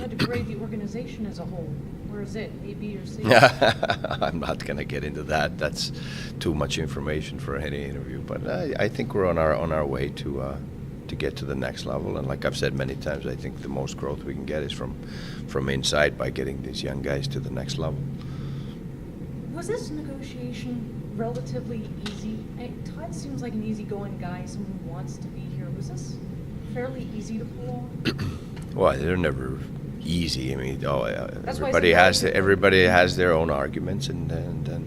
you had to grade the organization as a whole, where is it? A, B, or C? I'm not going to get into that. That's too much information for any interview. But I think we're on our way to get to the next level. And like I've said many times, I think the most growth we can get is from inside by getting these young guys to the next level. Was this negotiation relatively easy? Todd seems like an easygoing guy, someone who wants to be here. Was this fairly easy to pull off? Well, they're never easy. I mean, everybody has their own arguments, and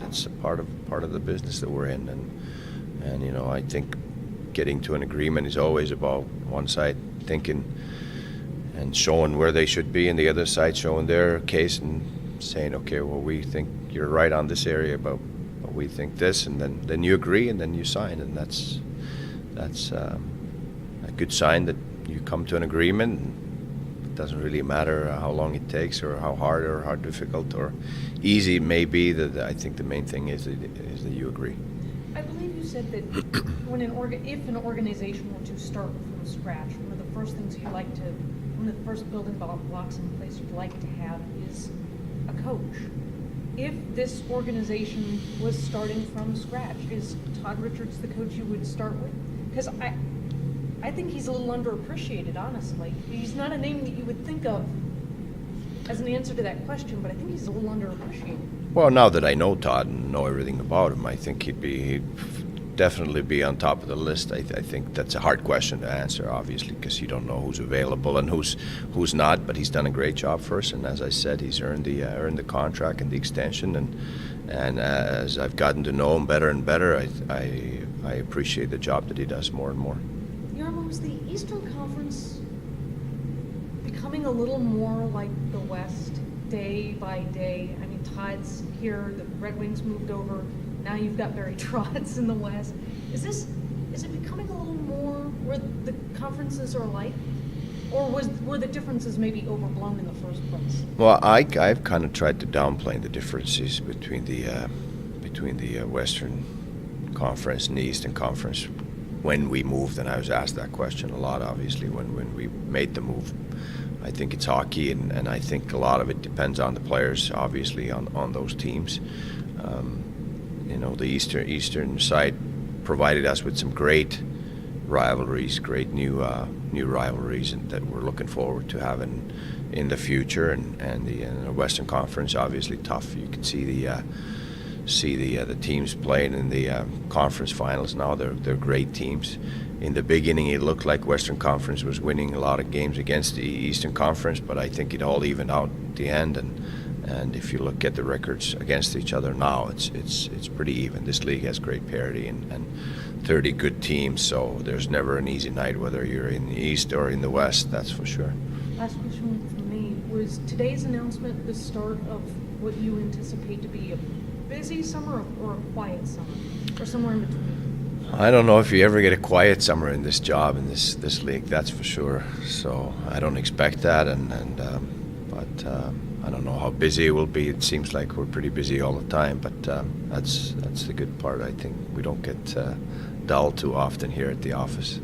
it's a part of the business that we're in. And you know, I think getting to an agreement is always about one side thinking and showing where they should be, and the other side showing their case and saying, okay, well, we think you're right on this area, but we think this, and then you agree, and then you sign, and that's a good sign that you come to an agreement. It doesn't really matter how long it takes, or how hard or how difficult or easy it may be. That I think the main thing is that you agree. I believe you said that if an organization were to start from scratch, one of the first things one of the first building blocks in place you'd like to have is a coach. If this organization was starting from scratch, is Todd Richards the coach you would start with? Because I think he's a little underappreciated, honestly. He's not a name that you would think of as an answer to that question, but I think he's a little underappreciated. Well, now that I know Todd and know everything about him, I think he'd definitely be on top of the list. I think that's a hard question to answer, obviously, because you don't know who's available and who's not. But he's done a great job for us, and as I said, he's earned the contract and the extension. And as I've gotten to know him better and better, I appreciate the job that he does more and more. Jarmo, is the Eastern Conference becoming a little more like the West day by day? I mean, Todd's here, the Red Wings moved over. Now you've got Barry Trotz in the West. Is it becoming a little more where the conferences are like, or were the differences maybe overblown in the first place? Well, I've kind of tried to downplay the differences between the Western Conference and the Eastern Conference when we moved, and I was asked that question a lot, obviously, when we made the move. I think it's hockey, and I think a lot of it depends on the players, obviously, on those teams. You know, the Eastern side provided us with some great rivalries, great new rivalries, and that we're looking forward to having in the future. And the Western Conference, obviously tough. You can see the teams playing in the conference finals now. They're great teams. In the beginning, it looked like Western Conference was winning a lot of games against the Eastern Conference, but I think it all evened out at the end. And if you look at the records against each other now, it's pretty even. This league has great parity and 30 good teams, so there's never an easy night whether you're in the East or in the West, that's for sure. Last question from me. Was today's announcement the start of what you anticipate to be a busy summer or a quiet summer, or somewhere in between? I don't know if you ever get a quiet summer in this job, in this league, that's for sure. So I don't expect that, but I don't know how busy it will be. It seems like we're pretty busy all the time, but that's the good part. I think we don't get dull too often here at the office.